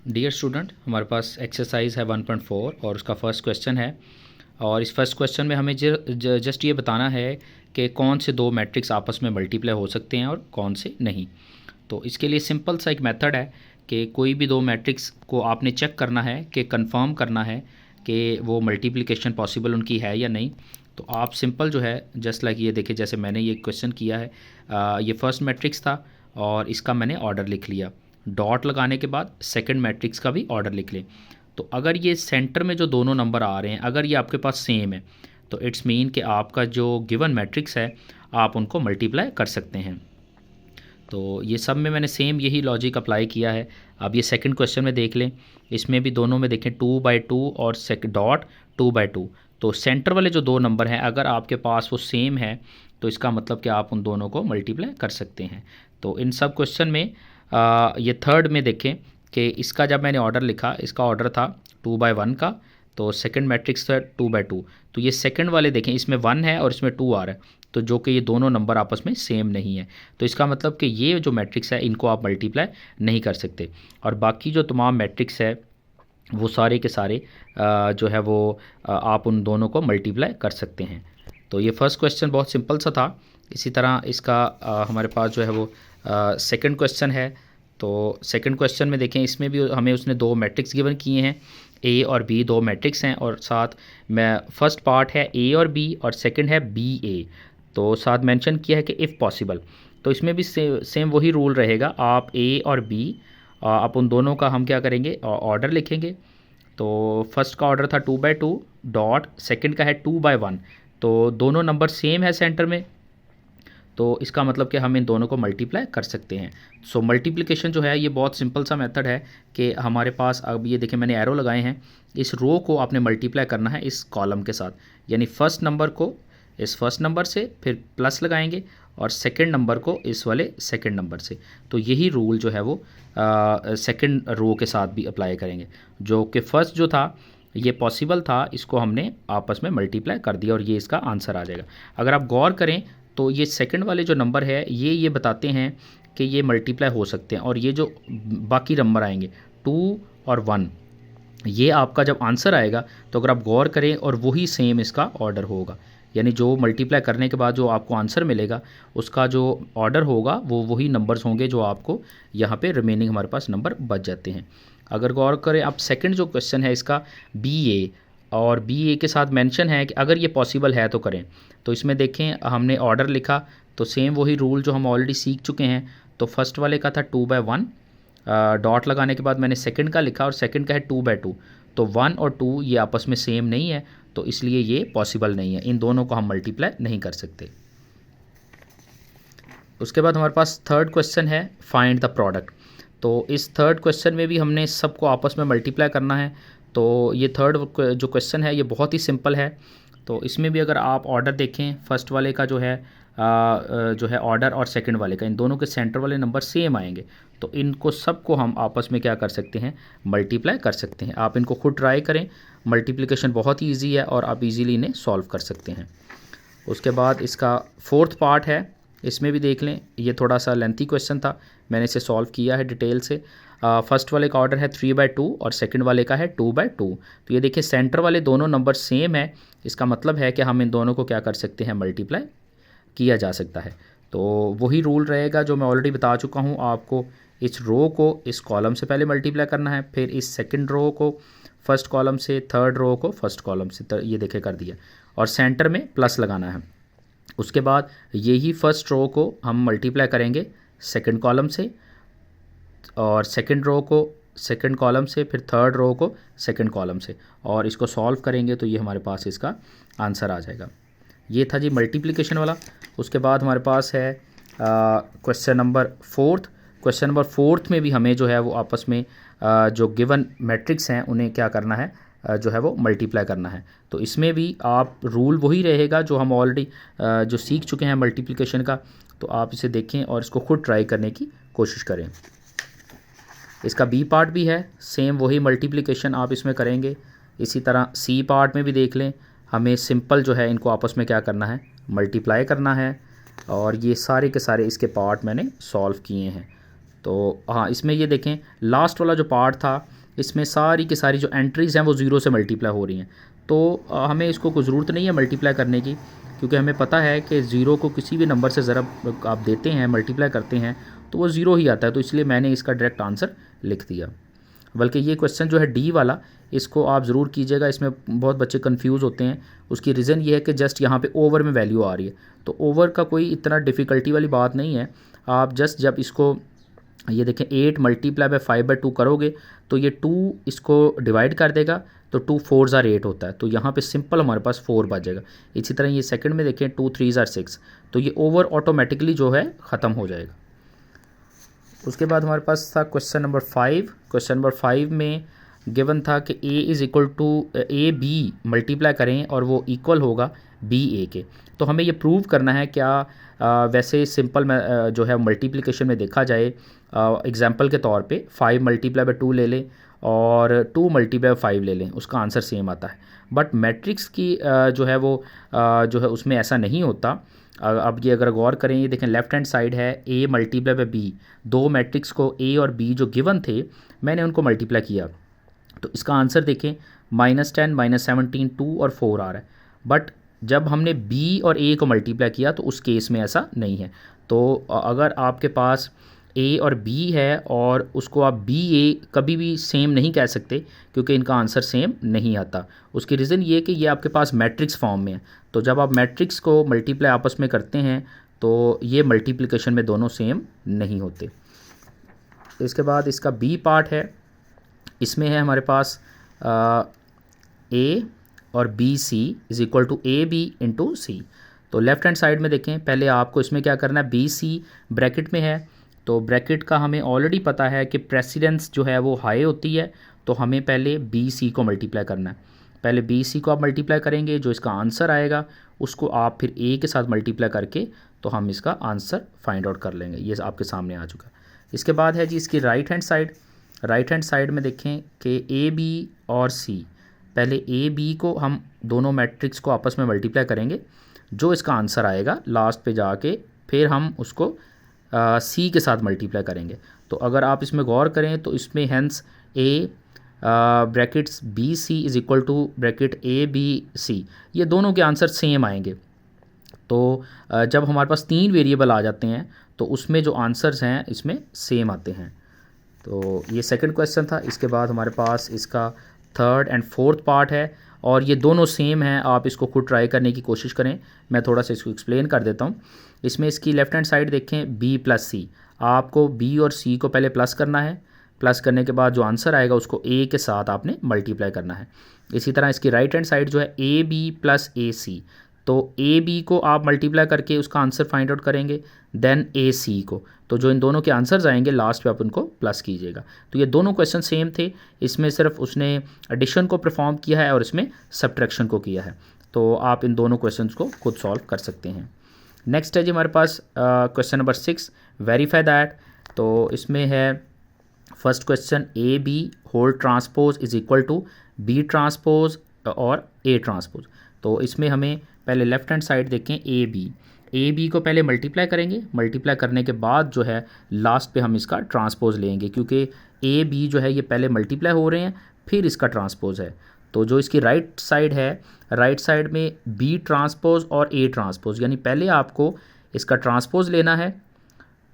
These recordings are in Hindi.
डियर स्टूडेंट, हमारे पास एक्सरसाइज है 1.4 और उसका फर्स्ट क्वेश्चन है। और इस फर्स्ट क्वेश्चन में हमें जस्ट ये बताना है कि कौन से दो मैट्रिक्स आपस में मल्टीप्लाई हो सकते हैं और कौन से नहीं। तो इसके लिए सिंपल सा एक मेथड है कि कोई भी दो मैट्रिक्स को आपने चेक करना है कि कंफर्म करना है कि वो मल्टीप्लिकेशन पॉसिबल उनकी है या नहीं। तो आप सिंपल जो है जस्ट लाइक ये देखिए, जैसे मैंने ये क्वेश्चन किया है, ये फर्स्ट मैट्रिक्स था और इसका मैंने ऑर्डर लिख लिया। डॉट लगाने के बाद सेकंड मैट्रिक्स का भी ऑर्डर लिख लें। तो अगर ये सेंटर में जो दोनों नंबर आ रहे हैं अगर ये आपके पास सेम है तो इट्स मीन कि आपका जो गिवन मैट्रिक्स है आप उनको मल्टीप्लाई कर सकते हैं। तो ये सब में मैंने सेम यही लॉजिक अप्लाई किया है। अब ये सेकंड क्वेश्चन में देख लें, इसमें भी दोनों में देखें 2/2 और डॉट 2/2। तो सेंटर वाले जो दो नंबर हैं अगर आपके पास वो सेम है तो इसका मतलब कि आप उन दोनों को मल्टीप्लाई कर सकते हैं। तो इन सब क्वेश्चन में ये थर्ड में देखें कि इसका जब मैंने ऑर्डर लिखा, इसका ऑर्डर था 2/1 का, तो सेकंड मैट्रिक्स था 2/2। तो ये सेकंड वाले देखें, इसमें 1 है और इसमें 2 आ रहा है, तो जो कि ये दोनों नंबर आपस में सेम नहीं है। तो इसका मतलब कि ये जो मैट्रिक्स है इनको आप मल्टीप्लाई नहीं कर सकते। और बाकी जो तमाम मैट्रिक्स है वो सारे के सारे जो है वो आप उन दोनों को मल्टीप्लाई कर सकते हैं। तो ये फर्स्ट क्वेश्चन बहुत सिंपल सा था। इसी तरह इसका हमारे पास जो है वो सेकंड क्वेश्चन है। तो सेकंड क्वेश्चन में देखें, इसमें भी हमें उसने दो मैट्रिक्स गिवन किए हैं, ए और बी दो मैट्रिक्स हैं, और साथ में फर्स्ट पार्ट है ए और बी और सेकंड है बी ए। तो साथ मेंशन किया है कि इफ़ पॉसिबल। तो इसमें भी सेम वही रूल रहेगा, आप ए और बी आप उन दोनों का हम क्या करेंगे, ऑर्डर लिखेंगे। तो फर्स्ट का ऑर्डर था 2/2 डॉट, सेकंड का है 2/1। तो दोनों नंबर सेम है सेंटर में, तो इसका मतलब कि हम इन दोनों को मल्टीप्लाई कर सकते हैं। सो मल्टीप्लिकेशन जो है ये बहुत सिंपल सा मेथड है कि हमारे पास, अब ये देखें मैंने एरो लगाए हैं, इस रो को आपने मल्टीप्लाई करना है इस कॉलम के साथ, यानी फर्स्ट नंबर को इस फर्स्ट नंबर से फिर प्लस लगाएंगे और सेकंड नंबर को इस वाले सेकंड नंबर से। तो यही रूल जो है वो सेकंड रो के साथ भी अप्लाई करेंगे। जो कि फर्स्ट जो था ये पॉसिबल था, इसको हमने आपस में मल्टीप्लाई कर दिया और ये इसका आंसर आ जाएगा। अगर आप गौर करें तो ये सेकंड वाले जो नंबर है ये बताते हैं कि ये मल्टीप्लाई हो सकते हैं, और ये जो बाकी नंबर आएंगे 2 और 1, ये आपका जब आंसर आएगा तो अगर आप गौर करें और वही सेम इसका ऑर्डर होगा, यानी जो मल्टीप्लाई करने के बाद जो आपको आंसर मिलेगा उसका जो ऑर्डर होगा वो वही नंबर्स होंगे जो आपको यहाँ पे रिमेनिंग हमारे पास नंबर बच जाते हैं। अगर गौर करें आप, सेकंड जो क्वेश्चन है इसका बी ए, और बी ए के साथ मेंशन है कि अगर ये पॉसिबल है तो करें। तो इसमें देखें हमने ऑर्डर लिखा तो सेम वही रूल जो हम ऑलरेडी सीख चुके हैं। तो फर्स्ट वाले का था 2/1, डॉट लगाने के बाद मैंने सेकंड का लिखा और सेकंड का है 2/2। तो 1 और 2 ये आपस में सेम नहीं है, तो इसलिए ये पॉसिबल नहीं है, इन दोनों को हम मल्टीप्लाई नहीं कर सकते। उसके बाद हमारे पास थर्ड क्वेश्चन है फाइंड द प्रोडक्ट। तो इस थर्ड क्वेश्चन में भी हमने सबको आपस में मल्टीप्लाई करना है। तो ये थर्ड जो क्वेश्चन है ये बहुत ही सिंपल है। तो इसमें भी अगर आप ऑर्डर देखें, फर्स्ट वाले का जो है ऑर्डर और सेकंड वाले का, इन दोनों के सेंटर वाले नंबर सेम आएंगे, तो इनको सबको हम आपस में क्या कर सकते हैं, मल्टीप्लाई कर सकते हैं। आप इनको खुद ट्राई करें, मल्टीप्लिकेशन बहुत ही ईजी है और आप इजीली इन्हें सॉल्व कर सकते हैं। उसके बाद इसका फोर्थ पार्ट है, इसमें भी देख लें, ये थोड़ा सा लेंथी क्वेश्चन था, मैंने इसे सॉल्व किया है डिटेल से। फर्स्ट वाले का ऑर्डर है 3/2 और सेकंड वाले का है 2/2। तो ये देखिए सेंटर वाले दोनों नंबर सेम है, इसका मतलब है कि हम इन दोनों को क्या कर सकते हैं, मल्टीप्लाई किया जा सकता है। तो वही रूल रहेगा जो मैं ऑलरेडी बता चुका हूँ आपको, इस रो को इस कॉलम से पहले मल्टीप्लाई करना है, फिर इस सेकंड रो को फर्स्ट कॉलम से, थर्ड रो को फर्स्ट कॉलम से, ये देखे कर दिया, और सेंटर में प्लस लगाना है। उसके बाद यही फर्स्ट रो को हम मल्टीप्लाई करेंगे सेकंड कॉलम से, और सेकंड रो को सेकंड कॉलम से, फिर थर्ड रो को सेकंड कॉलम से, और इसको सॉल्व करेंगे तो ये हमारे पास इसका आंसर आ जाएगा। ये था जी मल्टीप्लिकेशन वाला। उसके बाद हमारे पास है question number fourth. Question number fourth में भी हमें जो है वो आपस में जो गिवन मैट्रिक्स हैं उन्हें क्या करना है, जो है वो मल्टीप्लाई करना है। तो इसमें भी आप रूल वही रहेगा जो हम ऑलरेडी जो सीख चुके हैं मल्टीप्लिकेशन का। तो आप इसे देखें और इसको खुद ट्राई करने की कोशिश करें। इसका बी पार्ट भी है, सेम वही मल्टीप्लिकेशन आप इसमें करेंगे। इसी तरह सी पार्ट में भी देख लें, हमें सिंपल जो है इनको आपस में क्या करना है, मल्टीप्लाई करना है। और ये सारे के सारे इसके पार्ट मैंने सॉल्व किए हैं। तो हाँ, इसमें ये देखें लास्ट वाला जो पार्ट था, इसमें सारी की सारी जो एंट्रीज़ हैं वो ज़ीरो से मल्टीप्लाई हो रही हैं। तो हमें इसको कोई ज़रूरत नहीं है मल्टीप्लाई करने की, क्योंकि हमें पता है कि ज़ीरो को किसी भी नंबर से ज़रा आप देते हैं, मल्टीप्लाई करते हैं तो वो ज़ीरो ही आता है। तो इसलिए मैंने इसका डायरेक्ट आंसर लिख दिया। बल्कि ये क्वेश्चन जो है डी वाला, इसको आप ज़रूर कीजिएगा, इसमें बहुत बच्चे कंफ्यूज होते हैं। उसकी रीज़न ये है कि जस्ट यहाँ पे ओवर में वैल्यू आ रही है, तो ओवर का कोई इतना डिफ़िकल्टी वाली बात नहीं है। आप जस्ट जब इसको ये देखें 8 मल्टीप्लाई बाय 5/2 करोगे तो ये 2 इसको डिवाइड कर देगा, तो 2 4 ज़ार 8 होता है, तो यहाँ पे सिंपल हमारे पास 4 बचेगा। इसी तरह ये सेकंड में देखें 2 3 ज़ार 6, तो ये ओवर ऑटोमेटिकली जो है ख़त्म हो जाएगा। उसके बाद हमारे पास था क्वेश्चन नंबर 5। क्वेश्चन नंबर 5 में गिवन था कि a is equal to A B multiply करें और वो इक्वल होगा बी ए के। तो हमें ये प्रूव करना है क्या वैसे सिंपल में जो है मल्टीप्लिकेशन में देखा जाए, एग्जांपल के तौर पे 5 मल्टीप्लाई बाय 2 ले लें और 2 मल्टीप्लाई बाय 5 ले लें, उसका आंसर सेम आता है। बट मैट्रिक्स की जो है वो जो है उसमें ऐसा नहीं होता। अब ये अगर गौर करें, ये देखें लेफ्ट हैंड साइड है a मल्टीप्लाई बाय b, दो मैट्रिक्स को a और b जो गिवन थे मैंने उनको मल्टीप्लाई किया, तो इसका आंसर देखें -10 -17 2 और 4 आ रहा है। बट जब हमने b और a को मल्टीप्लाई किया तो उस केस में ऐसा नहीं है। तो अगर आपके पास a और b है और उसको आप b a कभी भी सेम नहीं कह सकते, क्योंकि इनका आंसर सेम नहीं आता। उसकी रीज़न ये कि ये आपके पास मैट्रिक्स फॉर्म में है, तो जब आप मैट्रिक्स को मल्टीप्लाई आपस में करते हैं तो ये मल्टीप्लिकेशन में दोनों सेम नहीं होते। इसके बाद इसका b पार्ट है, इसमें है हमारे पास a और B C is equal to A B into C. तो लेफ़्ट हैंड साइड में देखें, पहले आपको इसमें क्या करना है, बी सी ब्रैकेट में है, तो ब्रैकेट का हमें ऑलरेडी पता है कि प्रेसिडेंस जो है वो हाई होती है, तो हमें पहले बी सी को मल्टीप्लाई करना है। पहले बी सी को आप मल्टीप्लाई करेंगे, जो इसका आंसर आएगा उसको आप फिर ए के साथ मल्टीप्लाई करके तो हम इसका आंसर फाइंड आउट कर लेंगे। ये आपके सामने आ चुका। इसके बाद है जी इसकी right hand side. Right hand side में देखें कि ए बी और सी, पहले ए बी को हम दोनों मैट्रिक्स को आपस में मल्टीप्लाई करेंगे, जो इसका आंसर आएगा लास्ट पे जाके फिर हम उसको सी के साथ मल्टीप्लाई करेंगे। तो अगर आप इसमें गौर करें तो इसमें hence A brackets B C is equal to bracket A B C, ये दोनों के आंसर सेम आएंगे। तो जब हमारे पास 3 वेरिएबल आ जाते हैं तो उसमें जो आंसर्स हैं इसमें सेम आते हैं। तो ये सेकंड क्वेश्चन था। इसके बाद हमारे पास इसका थर्ड एंड फोर्थ पार्ट है और ये दोनों सेम हैं, आप इसको खुद ट्राई करने की कोशिश करें। मैं थोड़ा सा इसको एक्सप्लेन कर देता हूँ। इसमें इसकी लेफ़्ट हैंड साइड देखें b प्लस सी, आपको b और c को पहले प्लस करना है, प्लस करने के बाद जो आंसर आएगा उसको a के साथ आपने मल्टीप्लाई करना है। इसी तरह इसकी राइट हैंड साइड जो है ए बी प्लस ए सी, तो ए बी को आप मल्टीप्लाई करके उसका आंसर फाइंड आउट करेंगे, देन ए सी को, तो जो इन दोनों के आंसर्स आएंगे लास्ट पे आप उनको प्लस कीजिएगा। तो ये दोनों क्वेश्चन सेम थे, इसमें सिर्फ उसने एडिशन को परफॉर्म किया है और इसमें सब्ट्रैक्शन को किया है। तो आप इन दोनों क्वेश्चंस को खुद सॉल्व कर सकते हैं। नेक्स्ट है जी हमारे पास क्वेश्चन नंबर 6, वेरीफाई दैट। तो इसमें है first question A B whole transpose is equal to B transpose और ए ट्रांसपोज। तो इसमें हमें पहले लेफ़्ट हैंड साइड देखें ए बी को पहले मल्टीप्लाई करेंगे, मल्टीप्लाई करने के बाद जो है लास्ट पे हम इसका ट्रांसपोज लेंगे, क्योंकि ए बी जो है ये पहले मल्टीप्लाई हो रहे हैं फिर इसका ट्रांसपोज है। तो जो इसकी राइट साइड है, राइट साइड में बी ट्रांसपोज और ए ट्रांसपोज, यानी पहले आपको इसका ट्रांसपोज लेना है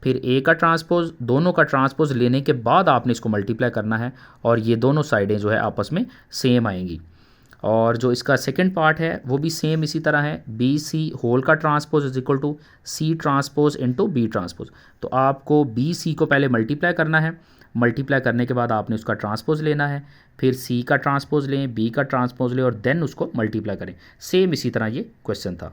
फिर ए का ट्रांसपोज, दोनों का ट्रांसपोज लेने के बाद आपने इसको मल्टीप्लाई करना है और ये दोनों साइडें जो है आपस में सेम आएंगी। और जो इसका सेकंड पार्ट है वो भी सेम इसी तरह है, बी सी होल का transpose is equal to C transpose into B transpose. तो आपको बी सी को पहले मल्टीप्लाई करना है, मल्टीप्लाई करने के बाद आपने उसका ट्रांसपोज लेना है, फिर सी का ट्रांसपोज लें, बी का ट्रांसपोज लें और देन उसको मल्टीप्लाई करें। सेम इसी तरह ये क्वेश्चन था।